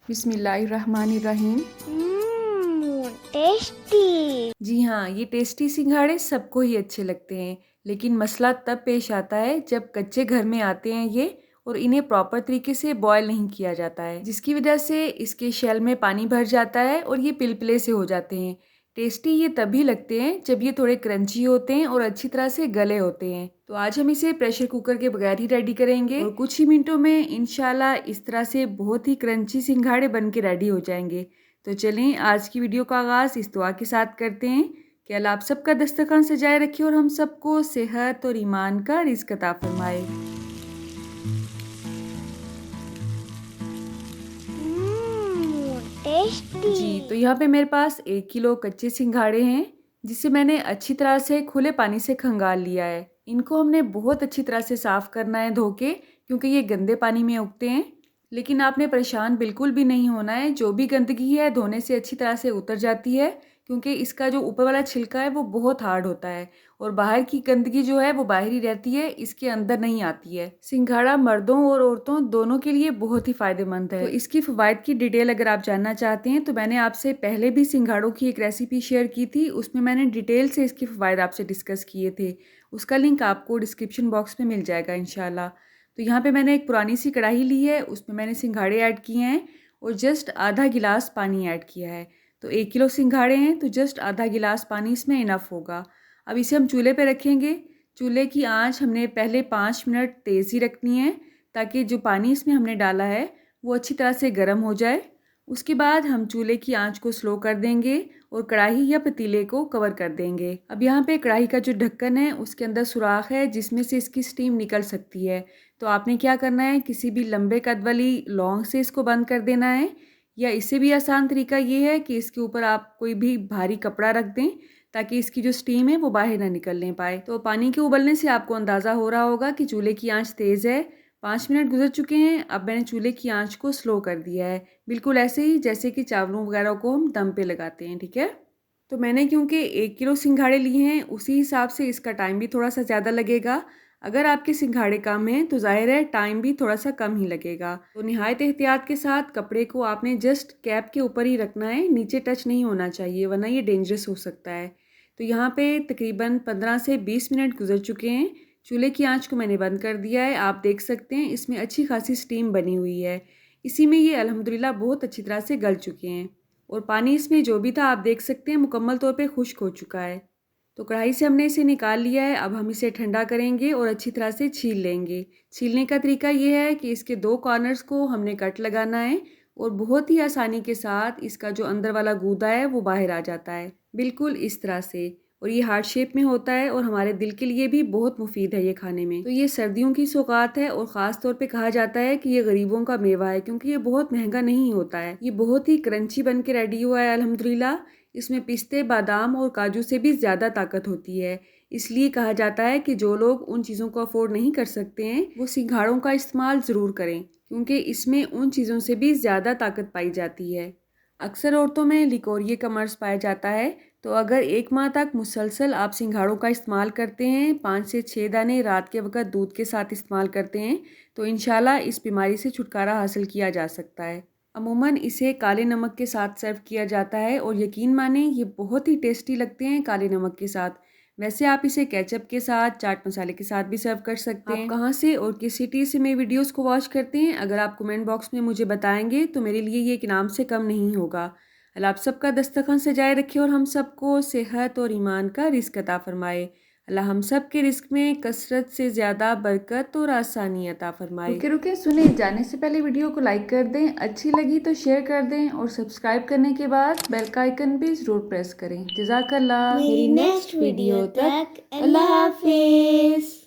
बिस्मिल्लाहिर्रहमानिर्रहीम। टेस्टी। जी हाँ, ये टेस्टी सिंघाड़े सबको ही अच्छे लगते हैं, लेकिन मसला तब पेश आता है जब कच्चे घर में आते हैं ये और इन्हें प्रॉपर तरीके से बॉयल नहीं किया जाता है, जिसकी वजह से इसके शेल में पानी भर जाता है और ये पिलपिले से हो जाते हैं। टेस्टी ये तभी लगते हैं जब ये थोड़े क्रंची होते हैं और अच्छी तरह से गले होते हैं। तो आज हम इसे प्रेशर कुकर के बगैर ही रेडी करेंगे और कुछ ही मिनटों में इंशाल्लाह इस तरह से बहुत ही क्रंची सिंघाड़े बन के रेडी हो जाएंगे। तो चलें आज की वीडियो का आगाज़ इस दुआ के साथ करते हैं कि अल्लाह आप सबका दस्तरखान सजाए रखे और हम सबको सेहत और ईमान का रिज़्क अता फरमाए। टेस्टी। जी, तो यहाँ पे मेरे पास 1 किलो कच्चे सिंघाड़े हैं, जिसे मैंने अच्छी तरह से खुले पानी से खंगाल लिया है। इनको हमने बहुत अच्छी तरह से साफ़ करना है धो के, क्योंकि ये गंदे पानी में उगते हैं। लेकिन आपने परेशान बिल्कुल भी नहीं होना है, जो भी गंदगी है धोने से अच्छी तरह से उतर जाती है, क्योंकि इसका जो ऊपर वाला छिलका है वो बहुत हार्ड होता है और बाहर की गंदगी जो है वो बाहर ही रहती है, इसके अंदर नहीं आती है। सिंघाड़ा मर्दों और औरतों दोनों के लिए बहुत ही फ़ायदेमंद है। तो इसकी फ़वाइद की डिटेल अगर आप जानना चाहते हैं तो मैंने आपसे पहले भी सिंघाड़ों की एक रेसिपी शेयर की थी, उसमें मैंने डिटेल से इसकी फ़वाइद आपसे डिस्कस किए थे। उसका लिंक आपको डिस्क्रिप्शन बॉक्स में मिल जाएगा इंशाल्लाह। तो यहाँ पे मैंने एक पुरानी सी कढ़ाई ली है, उसमें मैंने सिंघाड़े ऐड किए हैं और जस्ट आधा गिलास पानी ऐड किया है। तो 1 किलो सिंघाड़े हैं तो जस्ट आधा गिलास पानी इसमें इनफ होगा। अब इसे हम चूल्हे पे रखेंगे। चूल्हे की आंच हमने पहले 5 मिनट तेज़ ही रखनी है, ताकि जो पानी इसमें हमने डाला है वो अच्छी तरह से गर्म हो जाए। उसके बाद हम चूल्हे की आंच को स्लो कर देंगे और कढ़ाई या पतीले को कवर कर देंगे। अब यहाँ पे कढ़ाई का जो ढक्कन है उसके अंदर सुराख है जिसमें से इसकी स्टीम निकल सकती है। तो आपने क्या करना है, किसी भी लंबे कद वाली लौंग से इसको बंद कर देना है, या इससे भी आसान तरीका ये है कि इसके ऊपर आप कोई भी भारी कपड़ा रख दें ताकि इसकी जो स्टीम है वो बाहर ना निकलने पाए। तो पानी के उबलने से आपको अंदाज़ा हो रहा होगा कि चूल्हे की आंच तेज़ है। 5 मिनट गुजर चुके हैं। अब मैंने चूल्हे की आंच को स्लो कर दिया है, बिल्कुल ऐसे ही जैसे कि चावलों वगैरह को हम दम पे लगाते हैं, ठीक है। तो मैंने क्योंकि 1 किलो सिंघाड़े लिए हैं उसी हिसाब से इसका टाइम भी थोड़ा सा ज़्यादा लगेगा। अगर आपके सिंघाड़े कम हैं तो ज़ाहिर है टाइम भी थोड़ा सा कम ही लगेगा। तो निहायत एहतियात के साथ कपड़े को आपने जस्ट कैप के ऊपर ही रखना है, नीचे टच नहीं होना चाहिए वरना ये डेंजरस हो सकता है। तो यहाँ पे तकरीबन 15 से 20 मिनट गुजर चुके हैं। चूल्हे की आंच को मैंने बंद कर दिया है। आप देख सकते हैं इसमें अच्छी खासी स्टीम बनी हुई है। इसी में ये अल्हम्दुलिल्लाह बहुत अच्छी तरह से गल चुके हैं और पानी इसमें जो भी था आप देख सकते हैं मुकम्मल तौर पे खुश्क हो चुका है। तो कढ़ाई से हमने इसे निकाल लिया है। अब हम इसे ठंडा करेंगे और अच्छी तरह से छील लेंगे। छीलने का तरीका ये है कि इसके 2 कॉर्नर्स को हमने कट लगाना है और बहुत ही आसानी के साथ इसका जो अंदर वाला गूदा है वो बाहर आ जाता है, बिल्कुल इस तरह से। और ये हार्ट शेप में होता है और हमारे दिल के लिए भी बहुत मुफीद है ये खाने में। तो ये सर्दियों की सौगात है और ख़ास तौर पे कहा जाता है कि ये गरीबों का मेवा है, क्योंकि ये बहुत महंगा नहीं होता है। ये बहुत ही क्रंची बन के रेडी हुआ है अल्हम्दुलिल्लाह। इसमें पिस्ते, बादाम और काजू से भी ज़्यादा ताकत होती है। इसलिए कहा जाता है कि जो लोग उन चीज़ों को अफोर्ड नहीं कर सकते हैं वो सिंघाड़ों का इस्तेमाल ज़रूर करें, क्योंकि इसमें उन चीज़ों से भी ज़्यादा ताकत पाई जाती है। अक्सर औरतों में लिकोरिए का मर्ज़ पाया जाता है। तो अगर 1 माह तक मुसलसल आप सिंघाड़ों का इस्तेमाल करते हैं, 5 से 6 दाने रात के वक़्त दूध के साथ इस्तेमाल करते हैं, तो इंशाल्लाह इस बीमारी से छुटकारा हासिल किया जा सकता है। अमूमन इसे काले नमक के साथ सर्व किया जाता है और यकीन मानें ये बहुत ही टेस्टी लगते हैं काले नमक के साथ। वैसे आप इसे केचप के साथ, चाट मसाले के साथ भी सर्व कर सकते हैं। आप कहाँ से और किस सिटी से मेरे वीडियोस को वॉच करते हैं, अगर आप कमेंट बॉक्स में मुझे बताएंगे तो मेरे लिए ये एक इनाम से कम नहीं होगा। अल्लाह आप सबका दस्तरखान सजाए रखे और हम सबको सेहत और ईमान का रिज़्क अता फरमाए। अल्लाह हम सब के रिस्क में कसरत से ज़्यादा बरकत और आसानी अता फरमाए। रुके रुके सुने, जाने से पहले वीडियो को लाइक कर दें, अच्छी लगी तो शेयर कर दें और सब्सक्राइब करने के बाद बेल का आइकन भी ज़रूर प्रेस करें। जज़ाकल्लाह। मेरी नेक्स्ट वीडियो तक अल्लाह हाफिज़।